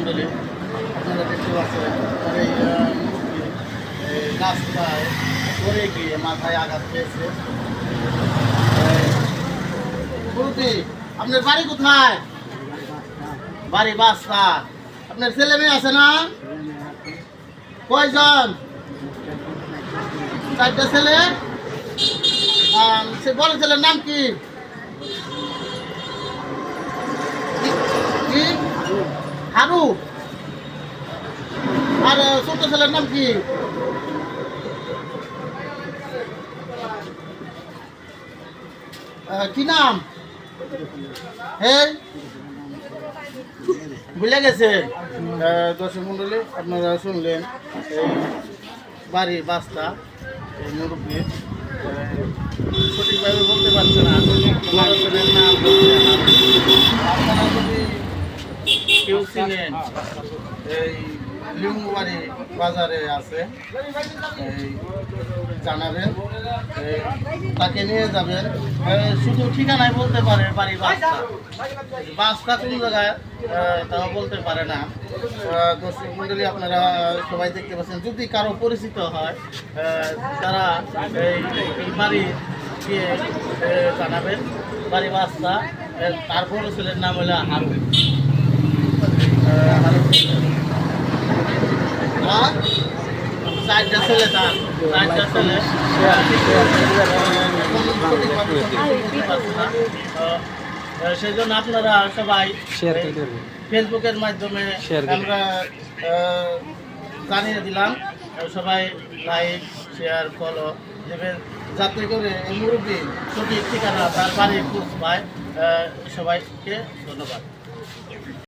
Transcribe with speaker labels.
Speaker 1: মণ্ডলী আপনারা দেখতে পাচ্ছেন এই মুরব্বী রাস্তায় পড়ে গিয়ে মাথায় আঘাত পেয়েছে। মুরব্বী, আপনার বাড়ি কোথায়? বাড়ি বাসা। আপনার ছেলে মেয়ে আছে না? কয়জন? 4টা ছেলে। সে বড় ছেলের নাম কি? হারু। আর ছোট ছেলের নাম কি? কি নাম? হ্যাঁ, ভুলে গেছেন। দর্শক মন্ডলী, আপনারা শুনলেন এই বাড়ির বাস্তা এই মুরব্বী সঠিকভাবে বলতে পারছে না, বড় ছেলের নাম বলছে না। আপনারা যদি কেউ চিনেন, এই লিঙ্গুবাড়ি বাজারে আছে, এই জানাবেন, তাকে নিয়ে যাবেন। শুধু ঠিকানায় বলতে পারে বাড়ি বাসটা, বাসটা কোন জায়গায় তারা বলতে পারে না। দর্শক মন্ডলী, আপনারা সবাই দেখতে পাচ্ছেন, যদি কারো পরিচিত হয় তারা এই বাড়ি গিয়ে জানাবেন বাড়ি বাসটা। তারপর ছেলের নাম হলো হারু। চারটা ছেলে, তার 4টা ছেলে। সেই জন্য আপনারা সবাই ফেসবুকের মাধ্যমে আমরা জানিয়ে দিলাম, সবাই লাইক শেয়ার ফলো দেবেন, যাতে করে এই মুরব্বী সঠিক ঠিকানা তার বাড়ির খোঁজ পায়। সবাইকে ধন্যবাদ।